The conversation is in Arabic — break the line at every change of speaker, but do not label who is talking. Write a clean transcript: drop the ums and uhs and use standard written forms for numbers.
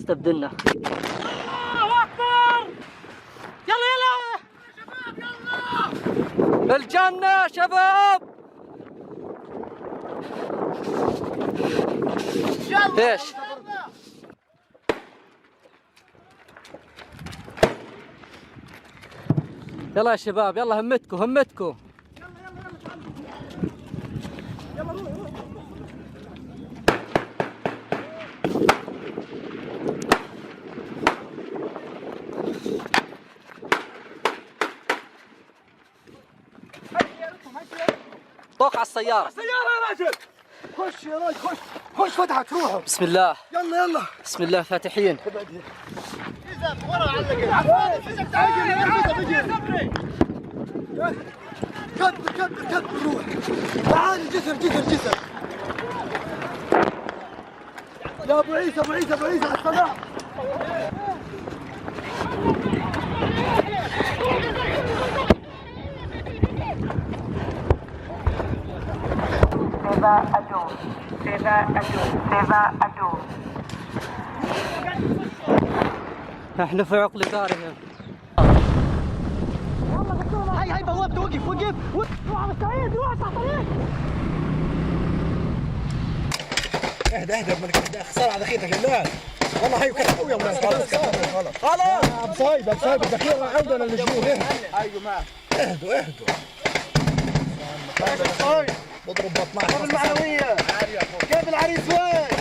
استبدلنا.
الله اكبر. يلا يلا
شباب يلا الجنة شباب. ايش؟ يلا يا شباب يلا همتكم همتكم. طوق على السيارة.
السيارة يا راجل. خش يا راجل خش خش فتحك روحوا.
بسم الله.
يلا يلا.
بسم الله فاتحين.
ورا علق. كبر روح. تعال جسر جسر جسر. يا ابو عيسى ابو عيسى ابو عيسى على الصلاة.
احنا في عقل كارهه.
هاي بوابته وقف وقف روح على الصعيد روح على الطريق. اهدى اهدى مالك اهدى خسارة على خيرك يا والله هاي وكتب قوي يا ولاد. خلاص خلاص ابو صايب الذخيرة عودنا للجمهور. ايوه معك اهدوا اهدوا. نضرب بطنك المعنوية. كيف العريس وين؟